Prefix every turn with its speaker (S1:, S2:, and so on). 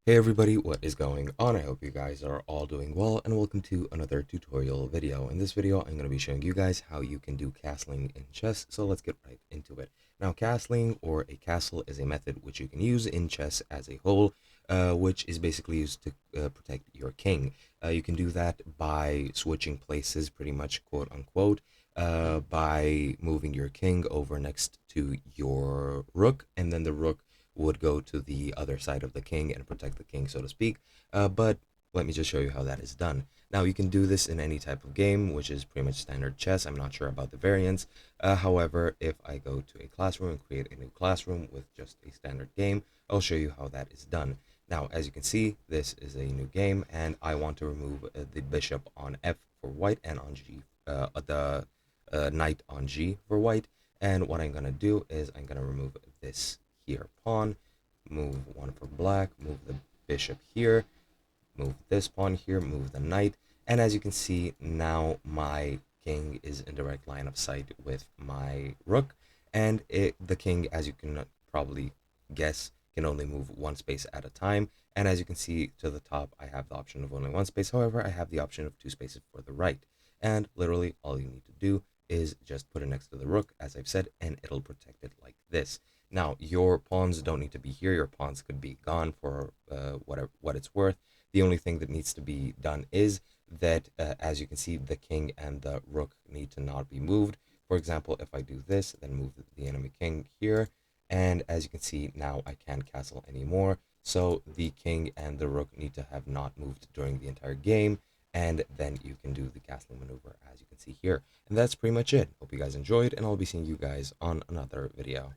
S1: Hey everybody, what is going on? I hope you guys are all doing well and welcome to another tutorial video. In this video, I'm going to be showing you guys how you can do castling in chess, so let's get right into it. Now, castling or a castle is a method which you can use in chess as a whole, which is basically used to protect your king. You can do that by switching places, pretty much quote unquote, by moving your king over next to your rook, and then the rook would go to the other side of the king and protect the king, so to speak. But let me just show you how that is done. Now, you can do this in any type of game, which is pretty much standard chess. I'm not sure about the variants. However, if I go to a classroom and create a new classroom with just a standard game, I'll show you how that is done. Now, as you can see, this is a new game, and I want to remove the bishop on F for white and on G, the knight on G for white. And what I'm going to do is I'm going to remove this here pawn, move one for black, move the bishop here, move this pawn here, move the knight, and as you can see, now my king is in direct line of sight with my rook, and the king, as you can probably guess, can only move one space at a time. And as you can see to the top, I have the option of only one space. However, I have the option of two spaces for the right, and literally all you need to do is just put it next to the rook, as I've said, and it'll protect it like this. Now, your pawns don't need to be here. Your pawns could be gone for what it's worth. The only thing that needs to be done is that, as you can see, the king and the rook need to not be moved. For example, if I do this, then move the enemy king here, and as you can see, now I can't castle anymore. So the king and the rook need to have not moved during the entire game, and then you can do the castling maneuver, as you can see here. And that's pretty much it. Hope you guys enjoyed, and I'll be seeing you guys on another video.